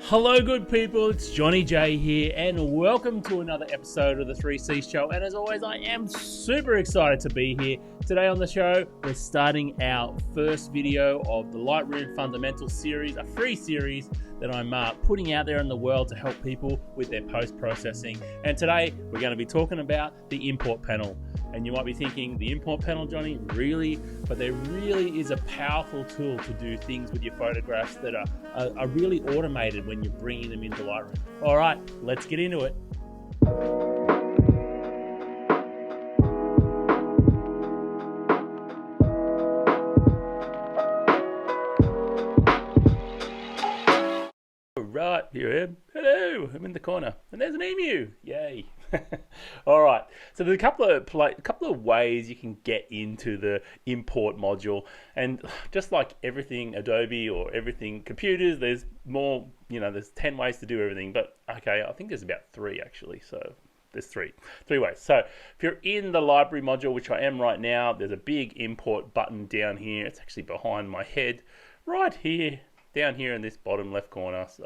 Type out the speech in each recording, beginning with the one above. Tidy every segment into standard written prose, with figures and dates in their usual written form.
Hello good people, it's Johny-J here and welcome to another episode of the 3C Show, and as always I am super excited to be here. Today on the show we're starting our first video of the Lightroom Fundamentals series, a free series that I'm putting out there in the world to help people with their post-processing. And today we're going to be talking about the import panel. And you might be thinking, the import panel, Johnny, really? But there really is a powerful tool to do things with your photographs that are really automated when you're bringing them into Lightroom. All right, let's get into it. Right, here I am. Hello, I'm in the corner, and there's an emu. Yay! All right, so there's a couple of ways you can get into the import module, and just like everything Adobe or everything computers, there's more. There's 10 ways to do everything, but okay, I think there's about 3 actually. So there's three ways. So if you're in the library module, which I am right now, there's a big import button down here. It's actually behind my head, right here. Down here in this bottom left corner, so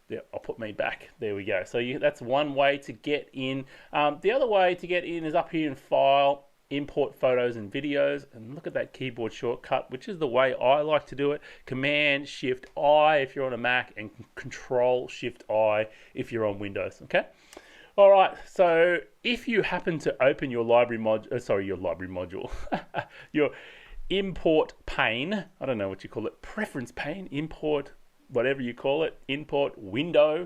yeah, I'll put me back. There we go. So that's one way to get in. The other way to get in is up here in File, Import Photos and Videos, and look at that keyboard shortcut, which is the way I like to do it. Command-Shift-I if you're on a Mac, and Control-Shift-I if you're on Windows. Okay. All right. So if you happen to open your library module, your import pane, I don't know what you call it, preference pane, import, whatever you call it, import window,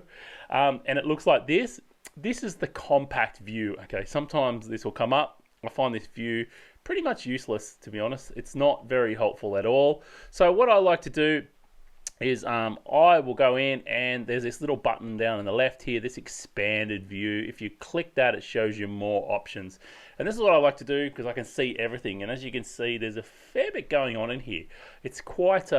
and it looks like this. This is the compact view. Okay, sometimes this will come up. I find this view pretty much useless, to be honest. It's not very helpful at all. So what I like to do is I will go in, and there's this little button down on the left here, this expanded view. If you click that, it shows you more options. And this is what I like to do because I can see everything. And as you can see, there's a fair bit going on in here. It's quite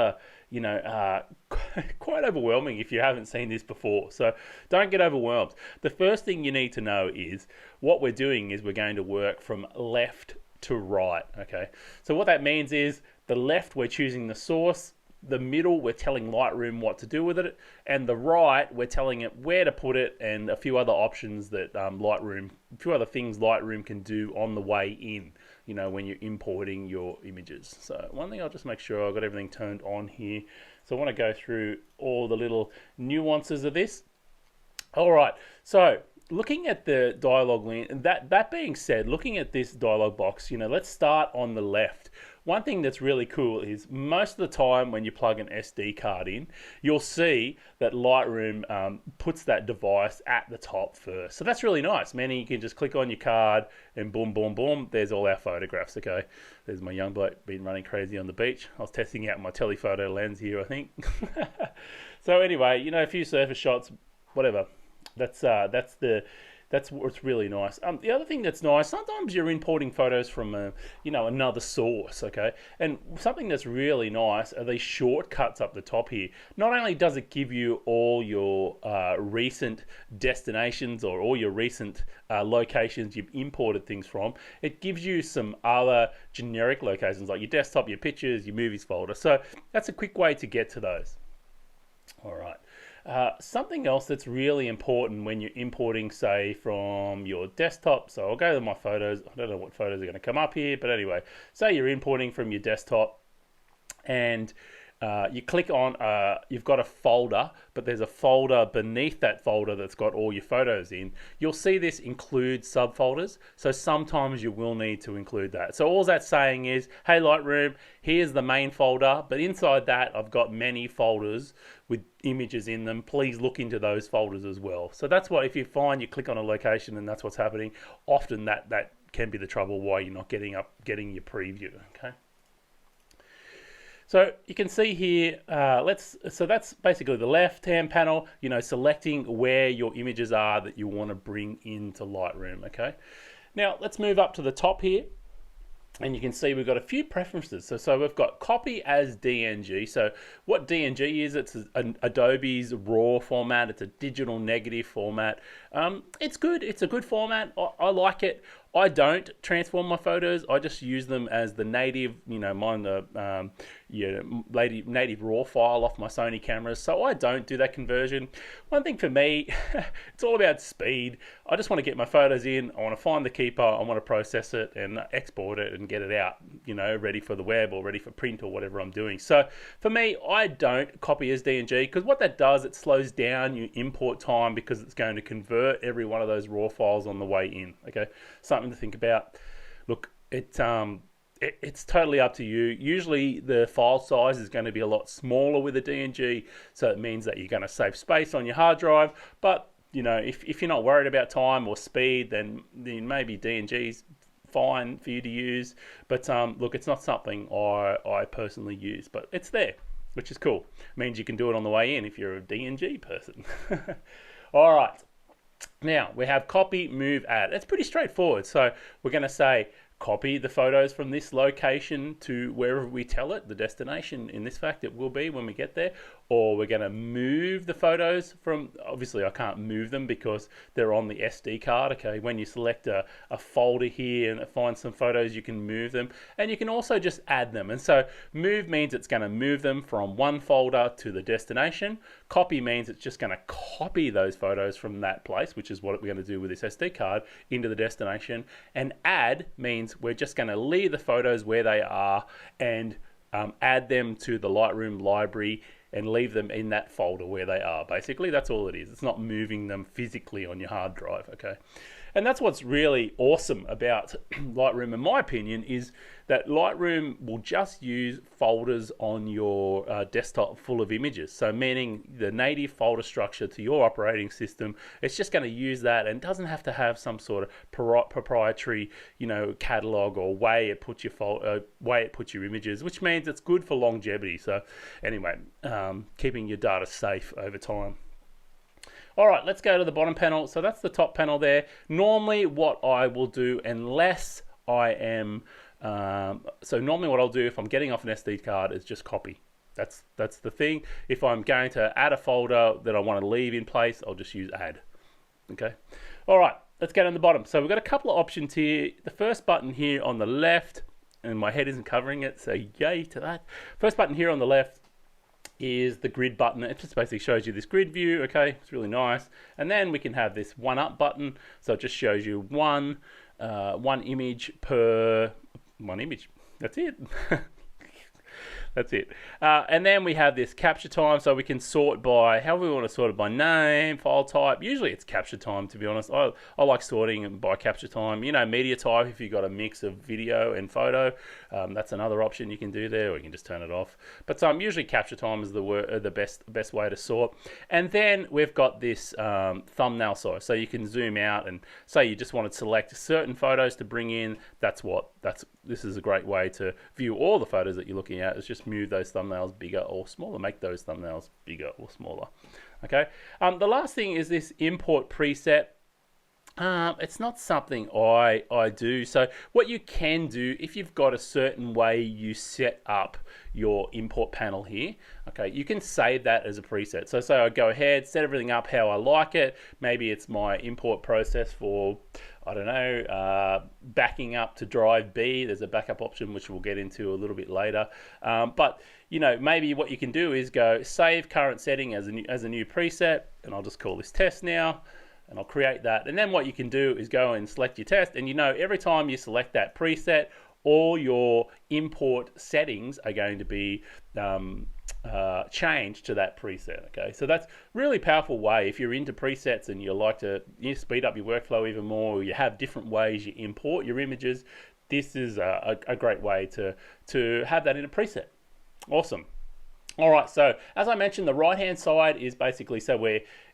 quite overwhelming if you haven't seen this before. So don't get overwhelmed. The first thing you need to know is what we're doing is we're going to work from left to right. Okay. So what that means is the left, we're choosing the source. The middle, we're telling Lightroom what to do with it, and the right, we're telling it where to put it, and a few other options that a few other things Lightroom can do on the way in, when you're importing your images. So one thing, I'll just make sure I've got everything turned on here. So I want to go through all the little nuances of this. All right, so looking at the dialog link, and that being said, looking at this dialog box, let's start on the left. One thing that's really cool is most of the time when you plug an SD card in, you'll see that Lightroom puts that device at the top first. So that's really nice. Meaning you can just click on your card and boom, boom, boom, there's all our photographs, okay? There's my young bloke been running crazy on the beach. I was testing out my telephoto lens here, I think. So anyway, a few surface shots, whatever. That's what's really nice. The other thing that's nice, sometimes you're importing photos from another source, okay? And something that's really nice are these shortcuts up the top here. Not only does it give you all your recent destinations or all your recent locations you've imported things from, it gives you some other generic locations like your desktop, your pictures, your movies folder. So that's a quick way to get to those. All right. Something else that's really important when you're importing, say, from your desktop. So I'll go to my photos. I don't know what photos are going to come up here, but anyway, say you're importing from your desktop, and you click on, you've got a folder, but there's a folder beneath that folder that's got all your photos in. You'll see this include subfolders. So sometimes you will need to include that. So all that's saying is, hey Lightroom, here's the main folder, but inside that I've got many folders with images in them. Please look into those folders as well. So that's what, if you find you click on a location and that's what's happening, often that can be the trouble why you're not getting your preview, okay? So you can see here, so that's basically the left-hand panel, selecting where your images are that you want to bring into Lightroom, okay? Now, let's move up to the top here. And you can see we've got a few preferences. So we've got copy as DNG. So what DNG is, it's Adobe's RAW format. It's a digital negative format. It's good. It's a good format. I like it. I don't transform my photos. I just use them as the native, mine the native raw file off my Sony cameras. So I don't do that conversion. One thing for me, it's all about speed. I just want to get my photos in. I want to find the keeper. I want to process it and export it and get it out, ready for the web or ready for print or whatever I'm doing. So for me, I don't copy as DNG, because what that does, it slows down your import time, because it's going to convert every one of those raw files on the way in. Okay, something to think about. Look, it's totally up to you. Usually the file size is going to be a lot smaller with a DNG, so it means that you're going to save space on your hard drive. But if you're not worried about time or speed, then maybe DNG's fine for you to use. But look, it's not something I personally use, but it's there, which is cool. It means you can do it on the way in if you're a DNG person. All right. Now we have copy, move, add. It's pretty straightforward. So we're going to say copy the photos from this location to wherever we tell it, the destination in this fact it will be when we get there, or we're going to move the photos from, obviously I can't move them because they're on the SD card. Okay, when you select a folder here and find some photos, you can move them, and you can also just add them. And so move means it's going to move them from one folder to the destination. Copy means it's just going to copy those photos from that place, which is what we're going to do with this SD card, into the destination. And add means we're just going to leave the photos where they are and add them to the Lightroom library and leave them in that folder where they are. Basically, that's all it is. It's not moving them physically on your hard drive, okay? And that's what's really awesome about Lightroom, in my opinion, is that Lightroom will just use folders on your desktop full of images. So meaning the native folder structure to your operating system, it's just going to use that and doesn't have to have some sort of proprietary, catalog or way it puts your images, which means it's good for longevity. So anyway, keeping your data safe over time. All right, let's go to the bottom panel. So that's the top panel there. Normally what I will do, unless I am, normally what I'll do if I'm getting off an SD card is just copy. That's the thing. If I'm going to add a folder that I want to leave in place, I'll just use add. Okay. All right, let's go down the bottom. So we've got a couple of options here. The first button here on the left, and my head isn't covering it, so yay to that. First button here on the left is the grid button. It just basically shows you this grid view. Okay, it's really nice. And then we can have this one up button, so it just shows you one image per one image. That's it. That's it. And then we have this capture time, so we can sort by, however we want to sort it, by name, file type. Usually it's capture time, to be honest. I like sorting by capture time. Media type, if you've got a mix of video and photo, that's another option you can do there, or you can just turn it off. But usually capture time is the best way to sort. And then we've got this thumbnail size, so you can zoom out and say you just want to select certain photos to bring in. This is a great way to view all the photos that you're looking at. It's just move those thumbnails bigger or smaller, make those thumbnails bigger or smaller. Okay. The last thing is this import preset. It's not something I do. So what you can do, if you've got a certain way you set up your import panel here, okay, you can save that as a preset. So I go ahead, set everything up how I like it. Maybe it's my import process for, I don't know, backing up to drive B. There's a backup option which we'll get into a little bit later. But maybe what you can do is go save current setting as a new preset, and I'll just call this test now. And I'll create that. And then what you can do is go and select your test. And every time you select that preset, all your import settings are going to be changed to that preset. Okay, so that's really powerful way. If you're into presets and you like to speed up your workflow even more, or you have different ways you import your images, this is a great way to have that in a preset. Awesome. All right, so as I mentioned, the right-hand side is basically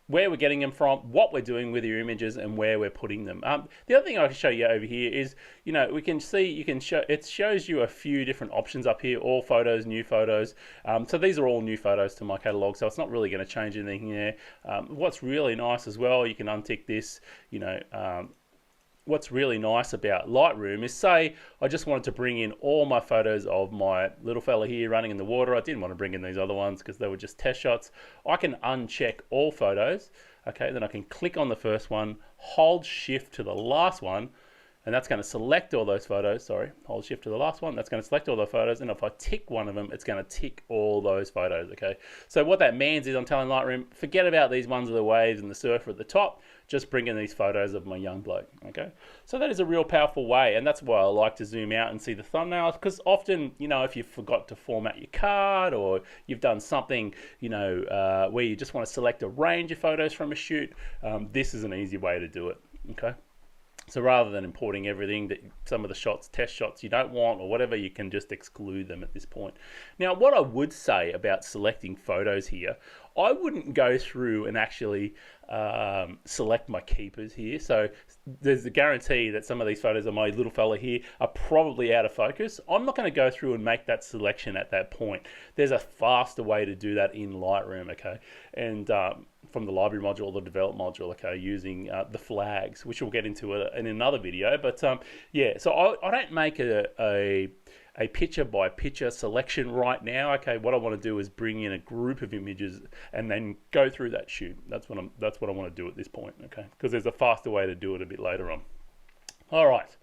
where we're getting them from, what we're doing with your images, and where we're putting them. The other thing I can show you over here is, we can see, it shows you a few different options up here, all photos, new photos. So these are all new photos to my catalog, so it's not really going to change anything there. What's really nice as well, you can untick this, what's really nice about Lightroom is, say I just wanted to bring in all my photos of my little fella here running in the water. I didn't want to bring in these other ones because they were just test shots. I can uncheck all photos. Okay, then I can click on the first one, hold shift to the last one, and that's going to select all those photos. Sorry, hold shift to the last one. That's going to select all the photos, and if I tick one of them, it's going to tick all those photos, okay? So what that means is I'm telling Lightroom, forget about these ones of the waves and the surfer at the top, just bring in these photos of my young bloke, okay? So that is a real powerful way, and that's why I like to zoom out and see the thumbnails, because often, you know, if you forgot to format your card, or you've done something, you know, where you just want to select a range of photos from a shoot, this is an easy way to do it, okay? So rather than importing everything, that some of the shots, test shots you don't want or whatever, you can just exclude them at this point. Now, what I would say about selecting photos here, I wouldn't go through and actually select my keepers here. So there's a guarantee that some of these photos of my little fella here are probably out of focus. I'm not going to go through and make that selection at that point. There's a faster way to do that in Lightroom, okay? And from the library module or the develop module, okay, using the flags, which we'll get into in another video. But yeah, so I don't make a picture by picture selection right now. Okay, what I want to do is bring in a group of images and then go through that shoot. That's what I want to do at this point, okay? Because there's a faster way to do it a bit later on. All right.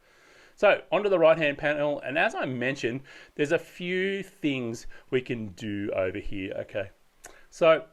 So onto the right hand panel, and as I mentioned, there's a few things we can do over here, okay? So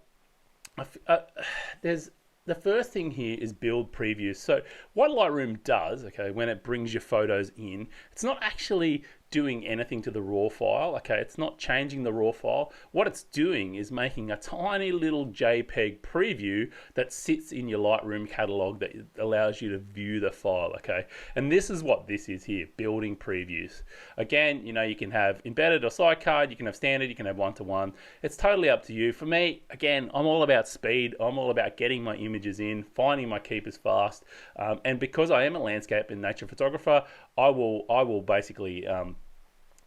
there's the first thing here is build previews. So what Lightroom does, okay, when it brings your photos in, it's not actually doing anything to the raw file, okay? It's not changing the raw file. What it's doing is making a tiny little JPEG preview that sits in your Lightroom catalog that allows you to view the file, okay? And this is what this is here, building previews. Again, you know, you can have embedded or sidecar, you can have standard, you can have one-to-one. It's totally up to you. For me, again, I'm all about speed. I'm all about getting my images in, finding my keepers fast. And because I am a landscape and nature photographer, I will basically,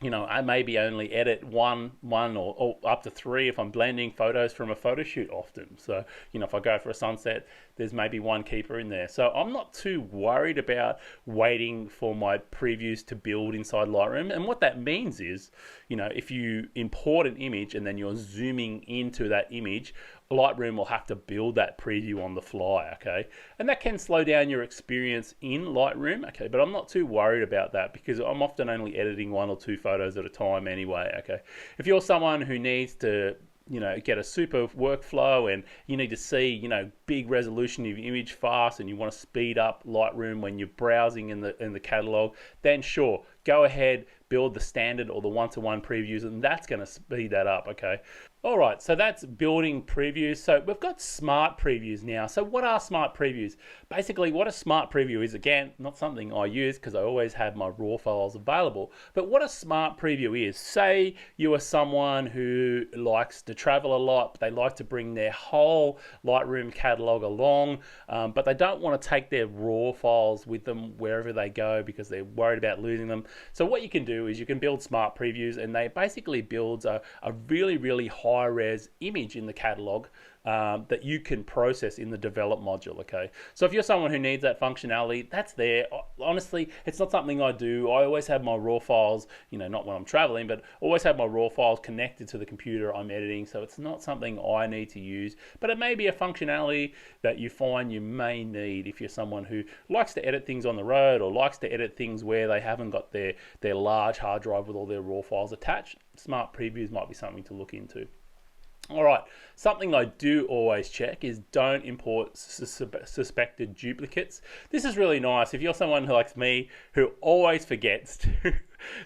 you know, I maybe only edit one or up to 3 if I'm blending photos from a photo shoot often. So, you know, if I go for a sunset, there's maybe one keeper in there. So I'm not too worried about waiting for my previews to build inside Lightroom. And what that means is, you know, if you import an image and then you're zooming into that image, Lightroom will have to build that preview on the fly, okay? And that can slow down your experience in Lightroom, okay? But I'm not too worried about that because I'm often only editing 1 or 2 photos at a time anyway, okay? If you're someone who needs to, you know, get a super workflow and you need to see, you know, big resolution of your image fast and you want to speed up Lightroom when you're browsing in the catalog, then sure, go ahead, build the standard or the one-to-one previews, and that's going to speed that up, okay? All right, so that's building previews. So we've got smart previews now. So what are smart previews? Basically, what a smart preview is, again, not something I use because I always have my raw files available, but what a smart preview is, say you are someone who likes to travel a lot, but they like to bring their whole Lightroom catalog along, but they don't want to take their raw files with them wherever they go because they're worried about losing them. So what you can do is you can build smart previews, and they basically build a really, really high-res image in the catalog that you can process in the develop module, okay? So if you're someone who needs that functionality, that's there. Honestly, it's not something I do. I always have my raw files, you know, not when I'm traveling, but always have my raw files connected to the computer I'm editing, so it's not something I need to use, but it may be a functionality that you find you may need if you're someone who likes to edit things on the road or likes to edit things where they haven't got their large hard drive with all their raw files attached. Smart previews might be something to look into. All right, something I do always check is don't import suspected duplicates. This is really nice. If you're someone who likes me, who always forgets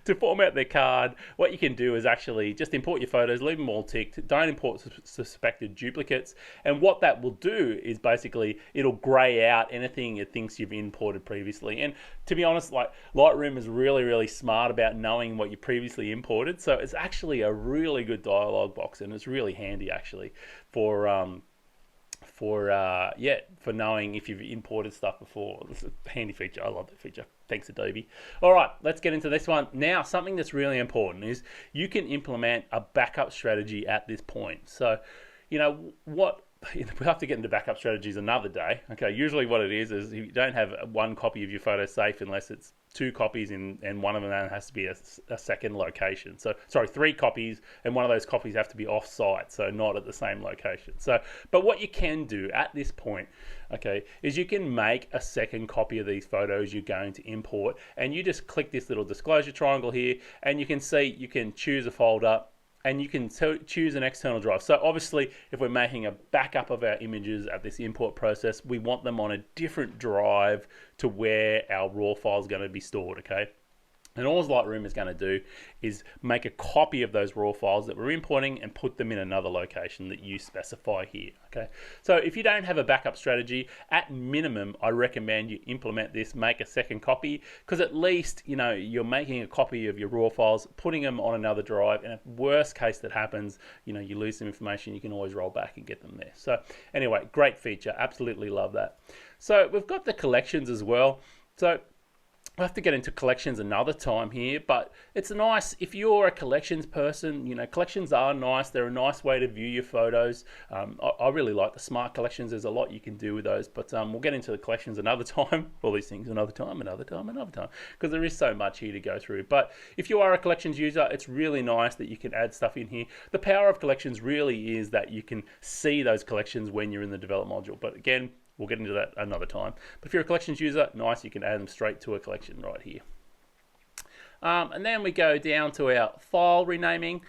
to format their card, what you can do is actually just import your photos, leave them all ticked, don't import suspected duplicates, and what that will do is basically it'll grey out anything it thinks you've imported previously. And to be honest, like, Lightroom is really, really smart about knowing what you previously imported, so it's actually a really good dialog box, and it's really handy actually for knowing if you've imported stuff before. It's a handy feature. I love that feature. Thanks, Adobe. All right, let's get into this one. Now, something that's really important is you can implement a backup strategy at this point. So, you know, what we'll have to get into backup strategies another day. Okay, usually what it is you don't have one copy of your photo safe unless it's 2 copies and one of them has to be a second location. So, sorry, 3 copies, and one of those copies have to be off-site, so not at the same location. So, but what you can do at this point, okay, is you can make a second copy of these photos you're going to import, and you just click this little disclosure triangle here, and you can see you can choose a folder, and you can choose an external drive. So obviously, if we're making a backup of our images at this import process, we want them on a different drive to where our raw file is going to be stored, okay? And all Lightroom is going to do is make a copy of those raw files that we're importing and put them in another location that you specify here, okay? So if you don't have a backup strategy, at minimum, I recommend you implement this, make a second copy, because at least, you know, you're making a copy of your raw files, putting them on another drive, and if worst case that happens, you know, you lose some information, you can always roll back and get them there. So anyway, great feature, absolutely love that. So we've got the collections as well. So I'll have to get into collections another time here, but it's nice if you're a collections person. You know, collections are nice. They're a nice way to view your photos. I really like the smart collections. There's a lot you can do with those, but we'll get into the collections another time. All these things another time, because there is so much here to go through. But if you are a collections user, it's really nice that you can add stuff in here. The power of collections really is that you can see those collections when you're in the develop module. But again, we'll get into that another time. But if you're a collections user, nice, you can add them straight to a collection right here. And then we go down to our file renaming.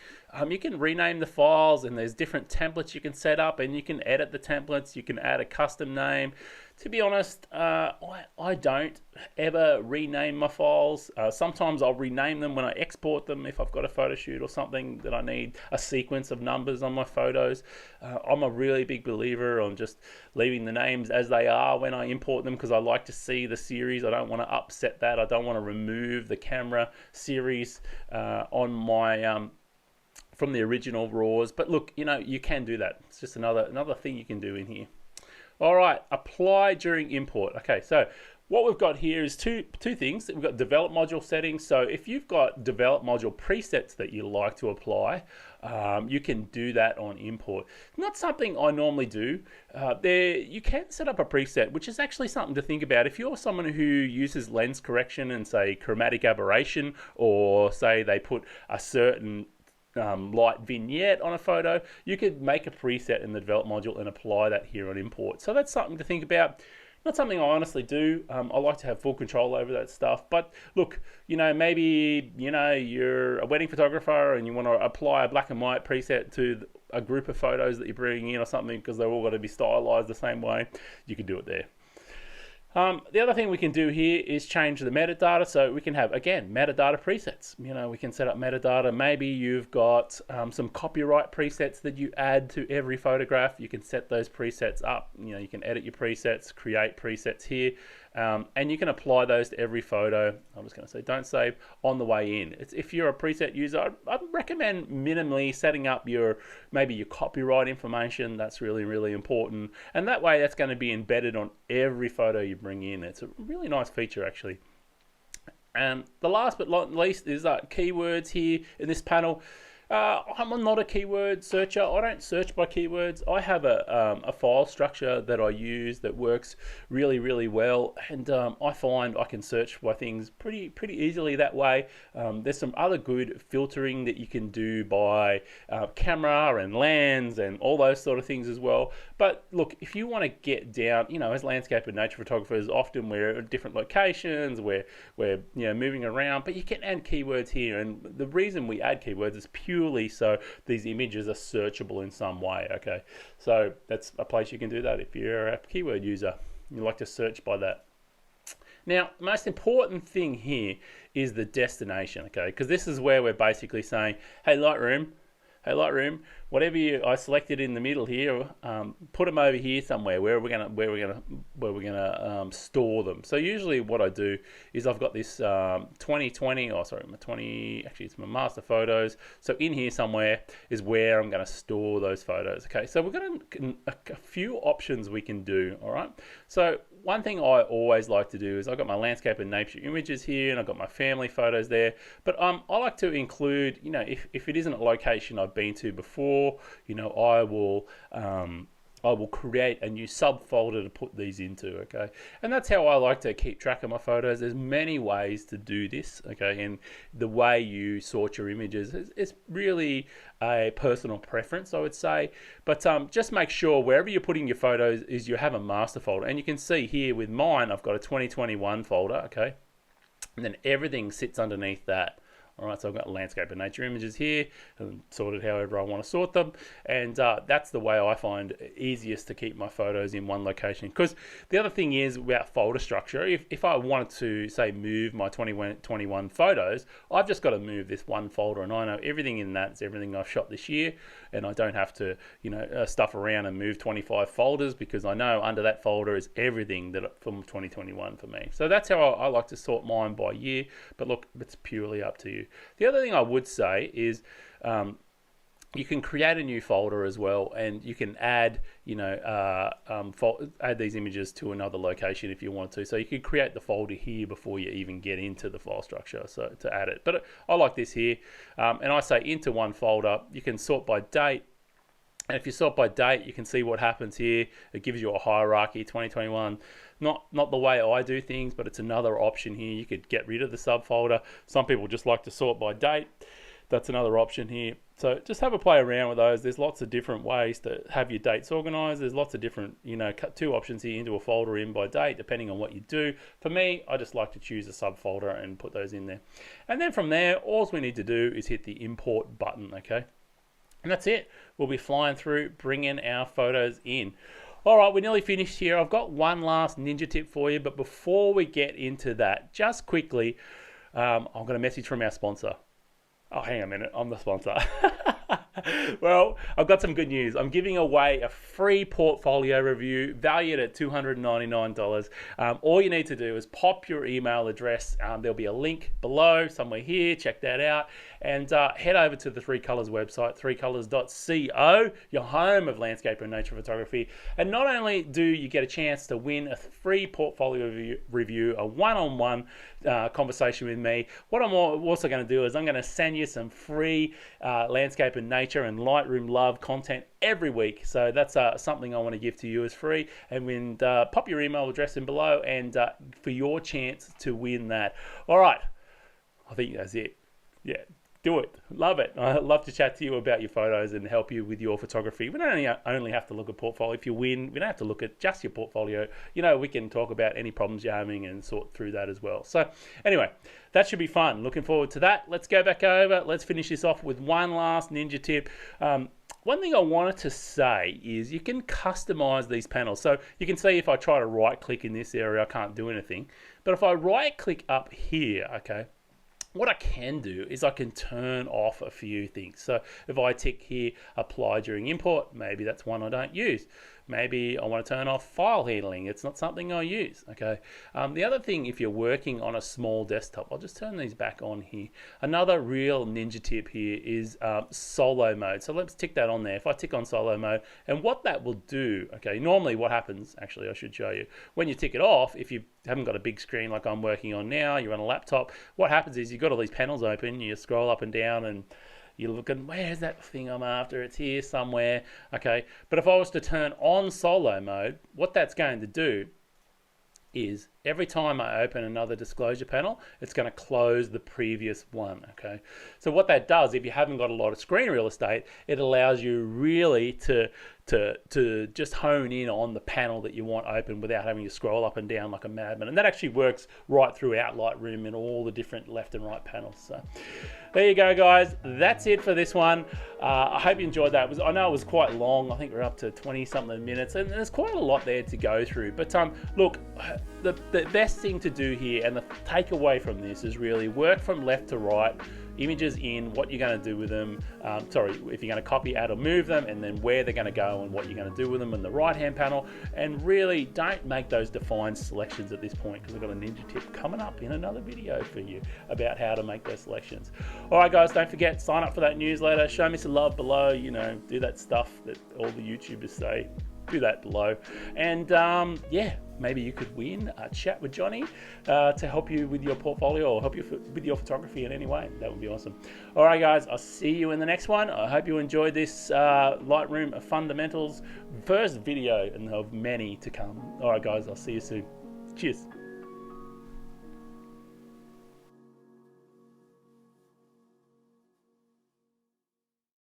You can rename the files, and there's different templates you can set up, and you can edit the templates. You can add a custom name. To be honest, I don't ever rename my files. Sometimes I'll rename them when I export them if I've got a photo shoot or something that I need a sequence of numbers on my photos. I'm a really big believer on just leaving the names as they are when I import them, because I like to see the series. I don't want to upset that. I don't want to remove the camera series on my from the original RAWs. But look, you know, you can do that. It's just another thing you can do in here. All right, apply during import. Okay, so what we've got here is two things. We've got develop module settings. So if you've got develop module presets that you like to apply, you can do that on import. Not something I normally do. You can set up a preset, which is actually something to think about. If you're someone who uses lens correction and say chromatic aberration, or say they put a certain light vignette on a photo, you could make a preset in the develop module and apply that here on import. So that's something to think about. Not something I honestly do. I like to have full control over that stuff. But look, you know, maybe, you know, you're a wedding photographer and you want to apply a black and white preset to a group of photos that you're bringing in or something, because they're all got to be stylized the same way. You can do it there. The other thing we can do here is change the metadata. So we can have, again, metadata presets. You know, we can set up metadata. Maybe you've got some copyright presets that you add to every photograph. You can set those presets up. You know, you can edit your presets, create presets here, and you can apply those to every photo. I'm just going to say don't save on the way in. If you're a preset user, I'd recommend minimally setting up maybe your copyright information. That's really, really important. And that way, that's going to be embedded on every photo you bring in. It's a really nice feature, actually. And the last but not least is keywords here in this panel. I'm not a keyword searcher. I don't search by keywords. I have a file structure that I use that works really, really well, and I find I can search by things pretty easily that way. There's some other good filtering that you can do by camera and lens and all those sort of things as well. But look, if you want to get down, you know, as landscape and nature photographers, often we're at different locations, we're you know, moving around, but you can add keywords here, and the reason we add keywords is purely so these images are searchable in some way. Okay, so that's a place you can do that if you're a keyword user. You like to search by that. Now, the most important thing here is the destination, okay? Because this is where we're basically saying, hey Lightroom, whatever I selected in the middle here, put them over here somewhere where we're gonna store them. So usually what I do is I've got this 2020, actually it's my master photos. So in here somewhere is where I'm gonna store those photos. Okay, so we've got a few options we can do. All right. So one thing I always like to do is I've got my landscape and nature images here, and I've got my family photos there. But I like to include, you know, if it isn't a location I've been to before, you know, I will create a new subfolder to put these into, okay? And that's how I like to keep track of my photos. There's many ways to do this, okay? And the way you sort your images is really a personal preference, I would say. But just make sure wherever you're putting your photos is you have a master folder. And you can see here with mine, I've got a 2021 folder, okay? And then everything sits underneath that. All right, so I've got landscape and nature images here, and sorted however I want to sort them. And that's the way I find easiest to keep my photos in one location. Because the other thing is about folder structure. If I wanted to, say, move my 2021 photos, I've just got to move this one folder, and I know everything in that is everything I've shot this year, and I don't have to, stuff around and move 25 folders, because I know under that folder is everything that from 2021 for me. So that's how I like to sort mine by year. But look, it's purely up to you. The other thing I would say is you can create a new folder as well, and you can add, add these images to another location if you want to. So you could create the folder here before you even get into the file structure, so to add it. But I like this here, and I say into one folder. You can sort by date. And if you sort by date, you can see what happens here. It gives you a hierarchy, 2021. Not the way I do things, but it's another option here. You could get rid of the subfolder. Some people just like to sort by date. That's another option here. So just have a play around with those. There's lots of different ways to have your dates organized. There's lots of different, cut two options here into a folder in by date, depending on what you do. For me, I just like to choose a subfolder and put those in there. And then from there, all we need to do is hit the import button, okay? And that's it. We'll be flying through, bringing our photos in. All right, we're nearly finished here. I've got one last ninja tip for you, but before we get into that, just quickly, I've got a message from our sponsor. Oh, hang on a minute, I'm the sponsor. Well, I've got some good news. I'm giving away a free portfolio review valued at $299. All you need to do is pop your email address. There'll be a link below, somewhere here. Check that out. And head over to the Three Colors website, threecolors.co, your home of landscape and nature photography. And not only do you get a chance to win a free portfolio review, a one-on-one conversation with me, what I'm also going to do is I'm going to send you some free landscape and nature and Lightroom love content every week. So that's something I want to give to you as free. And when pop your email address in below and for your chance to win that. All right, I think that's it. Yeah. Do it. Love it. I love to chat to you about your photos and help you with your photography. We don't only have to look at portfolio. If you win, we don't have to look at just your portfolio. We can talk about any problems you're having and sort through that as well. So anyway, that should be fun. Looking forward to that. Let's go back over. Let's finish this off with one last ninja tip. One thing I wanted to say is you can customize these panels. So you can see if I try to right click in this area, I can't do anything. But if I right click up here, okay, what I can do is I can turn off a few things. So if I tick here, apply during import, maybe that's one I don't use. Maybe I want to turn off file handling. It's not something I use, okay? The other thing, if you're working on a small desktop, I'll just turn these back on here. Another real ninja tip here is solo mode. So let's tick that on there. If I tick on solo mode, and what that will do, okay, normally what happens, actually I should show you, when you tick it off, if you haven't got a big screen like I'm working on now, you're on a laptop, what happens is you've got all these panels open, you scroll up and down and you're looking, where's that thing I'm after? It's here somewhere, okay? But if I was to turn on solo mode, what that's going to do is every time I open another disclosure panel, it's going to close the previous one, okay? So what that does, if you haven't got a lot of screen real estate, it allows you really to just hone in on the panel that you want open without having to scroll up and down like a madman. And that actually works right throughout Lightroom and all the different left and right panels. So there you go, guys. That's it for this one. I hope you enjoyed that. I know it was quite long. I think we're up to 20-something minutes, and there's quite a lot there to go through. But look, the best thing to do here and the takeaway from this is really work from left to right, images in, what you're going to do with them, if you're going to copy, add or move them, and then where they're going to go and what you're going to do with them in the right hand panel. And really don't make those defined selections at this point, because I've got a ninja tip coming up in another video for you about how to make those selections. All right, guys, don't forget, sign up for that newsletter, show me some love below, do that stuff that all the YouTubers say, do that below. And yeah, maybe you could win a chat with Johnny to help you with your portfolio or help you with your photography in any way. That would be awesome. All right, guys, I'll see you in the next one. I hope you enjoyed this Lightroom Fundamentals first video and of many to come. All right, guys, I'll see you soon. Cheers.